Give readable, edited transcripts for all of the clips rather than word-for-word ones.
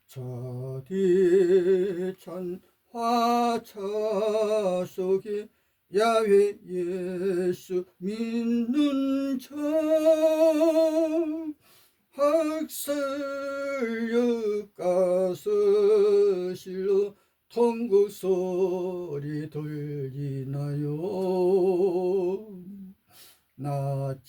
차디찬 화차 속에 야훼 예수 믿는 자, 학살역 가서 실로 통곡 소리 들리나요? 나치의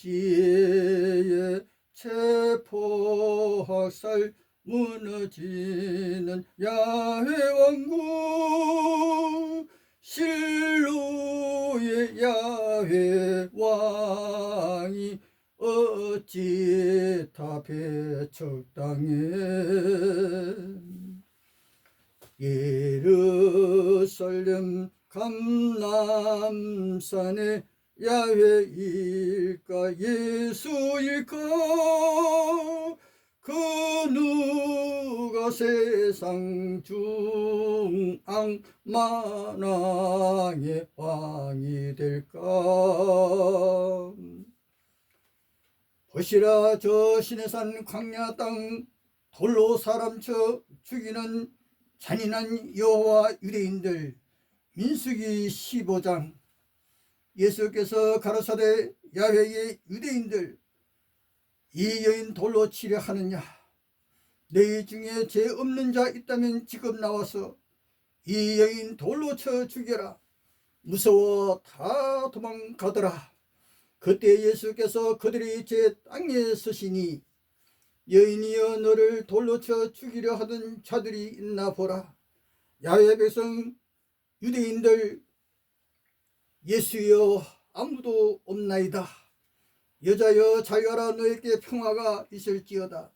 체포학살 무너지는 야훼 왕국, 실로의 야훼 왕이 어찌 다 배척당해. 예루살렘 감람산에 야훼일까 예수일까, 그 누가 세상 중앙 만왕의 왕이 될까. 보시라, 저 시내산 광야 땅 돌로 사람 쳐 죽이는 잔인한 여호와 유대인들. 민수기 15장. 예수께서 가라사대 야훼의 유대인들, 이 여인 돌로 치려 하느냐? 너희 중에 죄 없는 자 있다면 지금 나와서 이 여인 돌로 쳐 죽여라. 무서워 다 도망가더라. 그때 예수께서 그들이 제 땅에 서시니, 여인이여, 너를 돌로 쳐 죽이려 하던 자들이 있나 보라. 야훼 백성 유대인들, 예수여 아무도 없나이다. 여자여 잘 가라, 너에게 평화가 있을지어다.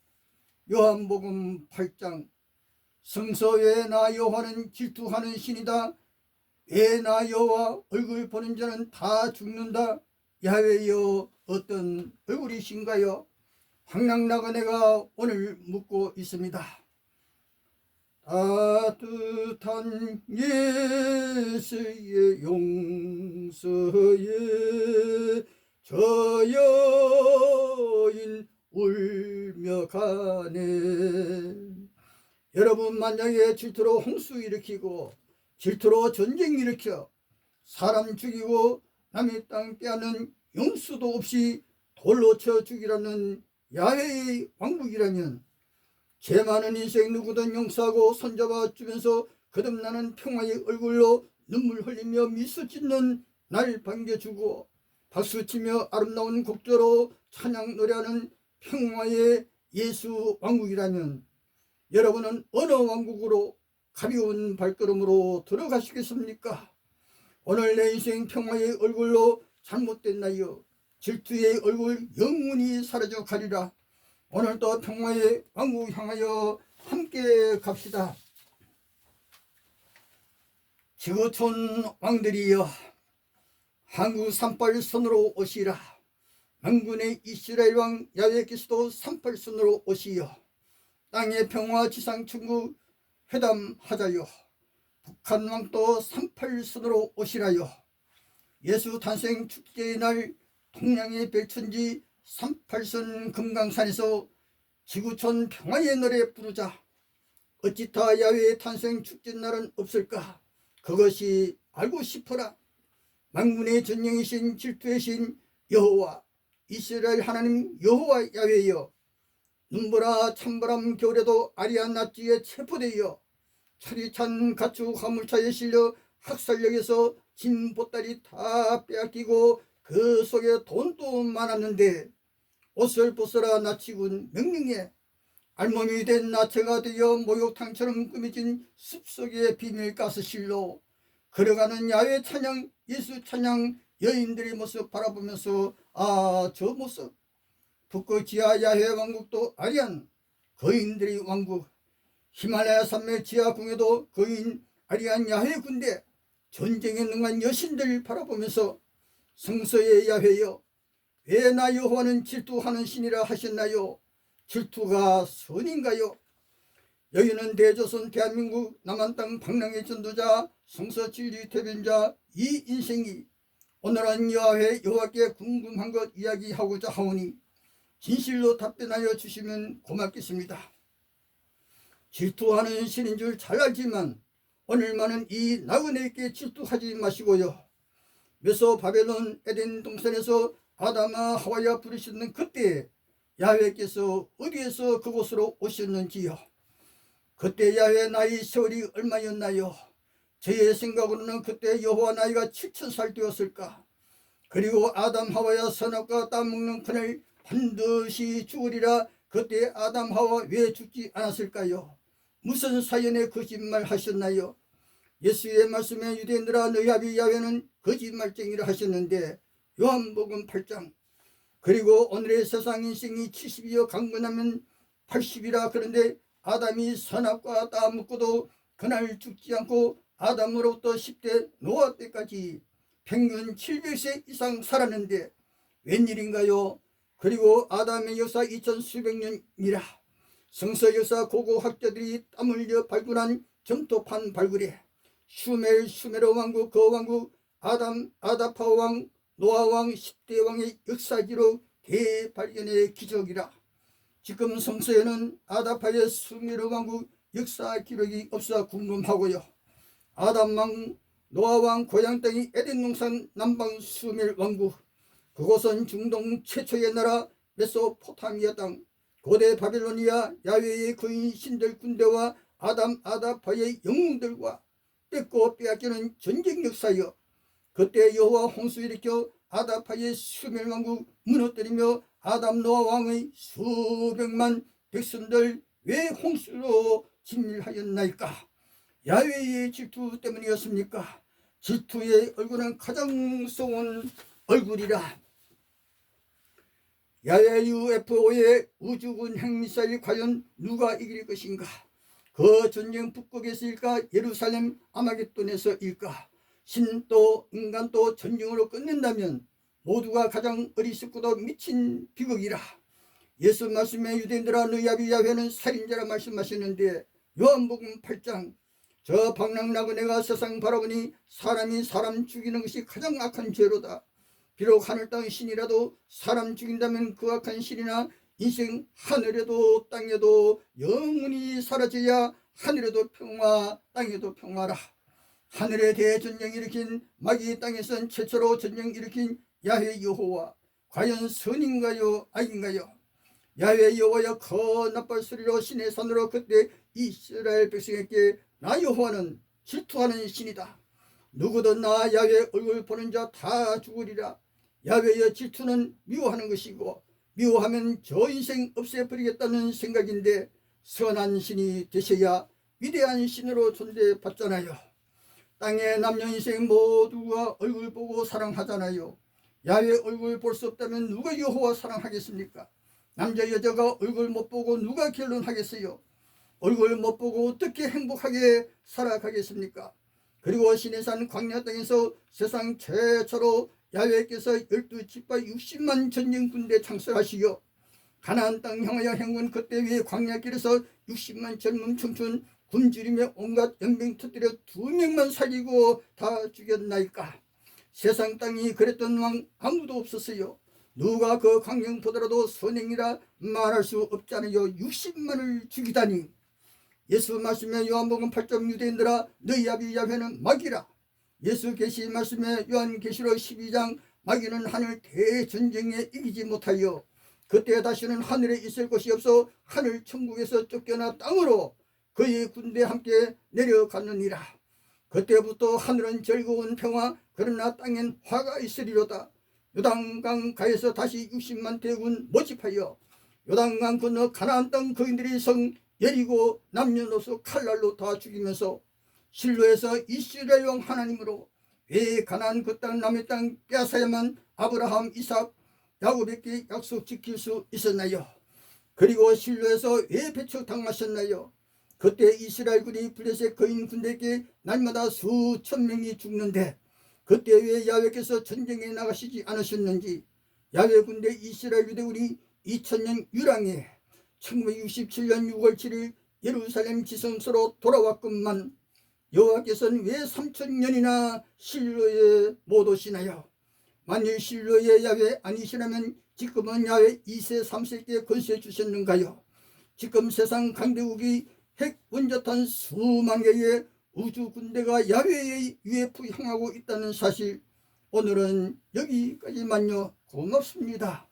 요한복음 8장. 성서 왜 나 여호와는 질투하는 신이다. 왜 나 여호와 얼굴 보는 자는 다 죽는다. 야훼여 어떤 얼굴이신가요? 황랑나그네가 오늘 묻고 있습니다. 따뜻한 예수의 용서에 저 여인 울며 가네. 여러분, 만약에 질투로 홍수 일으키고 질투로 전쟁 일으켜 사람 죽이고 남의 땅 빼앗는 용수도 없이 돌로 쳐 죽이라는 야훼의 왕국이라면, 죄 많은 인생 누구든 용서하고 손잡아 주면서 거듭나는 평화의 얼굴로 눈물 흘리며 미소 짓는 날 반겨주고 박수치며 아름다운 곡조로 찬양 노래하는 평화의 예수 왕국이라면, 여러분은 어느 왕국으로 가벼운 발걸음으로 들어가시겠습니까? 오늘 내 인생 평화의 얼굴로 잘못됐나요? 질투의 얼굴 영원히 사라져 가리라. 오늘도 평화의 왕국 향하여 함께 갑시다. 지구촌 왕들이여, 한국 산발선으로 오시라. 만군의 이스라엘 왕 야훼께서도 산발선으로 오시여. 땅의 평화 지상천국 회담하자요. 북한 왕도 38선으로 오시라요. 예수 탄생 축제의 날 동양의 별천지 38선 금강산에서 지구촌 평화의 노래 부르자. 어찌 다 야훼의 탄생 축제날은 없을까? 그것이 알고 싶어라. 만군의 전령이신 질투의 신 여호와, 이스라엘 하나님 여호와 야훼여, 눈보라 찬바람 겨울에도 아리한 낮지에 체포되어 철이 찬 가축 화물차에 실려 학살역에서 짐 보따리 다 빼앗기고 그 속에 돈도 많았는데, 옷을 벗어라 나치군 명령에 알몸이 된 나체가 되어 목욕탕처럼 꾸며진 숲속의 비밀 가스실로 걸어가는 야훼 찬양, 예수 찬양 여인들의 모습 바라보면서, 저 모습, 북극 지하 야훼 왕국도 아리안 거인들의 왕국, 히말라야 산맥 지하 궁에도 거인 아리안 야훼 군대, 전쟁에 능한 여신들 바라보면서, 성서의 야훼여, 왜 나 여호와는 질투하는 신이라 하셨나요? 질투가 선인가요? 여기는 대조선 대한민국 남한 땅 방랑의 전도자 성서 진리 대변자 이 인생이 오늘은 여호와께 궁금한 것 이야기하고자 하오니 진실로 답변하여 주시면 고맙겠습니다. 질투하는 신인 줄 잘 알지만 오늘만은 이 나그네에게 질투하지 마시고요. 메소바벨론 에덴 동산에서 아담아 하와야 부르셨는 그때 야훼께서 어디에서 그곳으로 오셨는지요. 그때 야훼 나이 세월이 얼마였나요? 저의 생각으로는 그때 여호와 나이가 7,000살 되었을까. 그리고 아담 하와야 선악과 따먹는 그날 반드시 죽으리라. 그때 아담 하와 왜 죽지 않았을까요? 무슨 사연에 거짓말 하셨나요? 예수의 말씀에 유대인들아 너희 아비 야훼는 거짓말쟁이를 하셨는데 요한복음 8장 그리고 오늘의 세상 인생이 70이여 강건하면 80이라. 그런데 아담이 선악과 따먹고도 그날 죽지 않고 아담으로부터 10대 노아 때까지 평균 700세 이상 살았는데 웬일인가요? 그리고 아담의 역사 2000수백 년이라. 성서 역사 고고학자들이 땀 흘려 발굴한 점토판 발굴에 슈메르 왕국, 그 왕국, 아다파 왕, 노아 왕, 10대 왕의 역사 기록 대발견의 기적이라. 지금 성서에는 아다파의 슈메르 왕국 역사 기록이 없어 궁금하고요. 아담 왕, 노아 왕 고향 땅이 에덴 동산 남방 슈메르 왕국, 그곳은 중동 최초의 나라 메소포타미아 땅, 고대 바빌로니아 야훼의 거인 신들 군대와 아다파의 영웅들과 뺏고 빼앗기는 전쟁 역사여. 그때 여호와 홍수 일으켜 아다파의 슈멜 왕국 무너뜨리며 아담 노아 왕의 수백만 백성들 왜 홍수로 진멸하였나이까? 야훼의 질투 때문이었습니까? 질투의 얼굴은 가장 무서운 얼굴이라. 야훼 UFO의 우주군 핵미사일이 과연 누가 이길 것인가? 그 전쟁 북극에서일까? 예루살렘 아마겟돈에서일까? 신도 인간도 전쟁으로 끝낸다면 모두가 가장 어리석고도 미친 비극이라. 예수 말씀에 유대인들아 너희 아비 야훼는 살인자라 말씀하셨는데 요한복음 8장 저 방랑나그네가 세상 바라보니 사람이 사람 죽이는 것이 가장 악한 죄로다. 비록 하늘 땅 신이라도 사람 죽인다면 그 악한 신이나 인생 하늘에도 땅에도 영원히 사라져야 하늘에도 평화 땅에도 평화라. 하늘에 대해 전쟁 일으킨 마귀 땅에선 최초로 전쟁 일으킨 야훼 여호와 과연 선인가요 악인가요? 야훼 여호와여 그 나팔 소리로 신의 산으로 그때 이스라엘 백성에게 나 여호와는 질투하는 신이다. 누구든 나 야훼 얼굴 보는 자 다 죽으리라. 야훼의 질투는 미워하는 것이고 미워하면 저 인생 없애버리겠다는 생각인데 선한 신이 되셔야 위대한 신으로 존재받잖아요. 땅의 남녀 인생 모두가 얼굴 보고 사랑하잖아요. 야훼 얼굴 볼 수 없다면 누가 여호와 사랑하겠습니까? 남자 여자가 얼굴 못 보고 누가 결혼하겠어요? 얼굴 못 보고 어떻게 행복하게 살아가겠습니까? 그리고 시내산 광야 땅에서 세상 최초로 야훼께서 12지파 60만 전쟁 군대 창설하시고 가나안 땅 향하여 행군 그때 위에 광야길에서 60만 젊은 청춘 굶주리며 온갖 연병 터뜨려 2명만 살리고 다 죽였나이까? 세상 땅이 그랬던 왕 아무도 없었어요. 누가 그 광경보더라도 선행이라 말할 수 없잖아요. 60만을 죽이다니. 예수 말씀에 요한복음 8장 유대인들아 너희 아비 야훼는 마귀라. 예수 계시 말씀에 요한계시록 12장 마귀는 하늘 대전쟁에 이기지 못하여 그때 다시는 하늘에 있을 곳이 없어 하늘 천국에서 쫓겨나 땅으로 그의 군대와 함께 내려갔느니라. 그때부터 하늘은 즐거운 평화 그러나 땅엔 화가 있으리로다. 요단강 가에서 다시 60만 대군 모집하여 요단강 건너 가나안 땅 거인들이 성 예리고 남녀노소 칼날로 다 죽이면서 실로에서 이스라엘 왕 하나님으로 왜 가나안 그 땅 남의 땅 빼앗아야만 아브라함 이삭 야곱에게 약속 지킬 수 있었나요? 그리고 실로에서 왜 배척당하셨나요? 그때 이스라엘군이 블레셋 거인 군대에게 날마다 수천 명이 죽는데 그때 왜 야훼께서 전쟁에 나가시지 않으셨는지. 야훼 군대 이스라엘 유대군이 2000년 유랑에 1967년 6월 7일 예루살렘 지성소로 돌아왔건만 여호와께서는 왜 3000년이나 실로에 못 오시나요? 만일 실로의 야훼 아니시라면 지금은 야훼 2세 3세께 권세 주셨는가요? 지금 세상 강대국이 핵 원자탄 수만 개의 우주 군대가 야외의 UFO 향하고 있다는 사실, 오늘은 여기까지만요. 고맙습니다.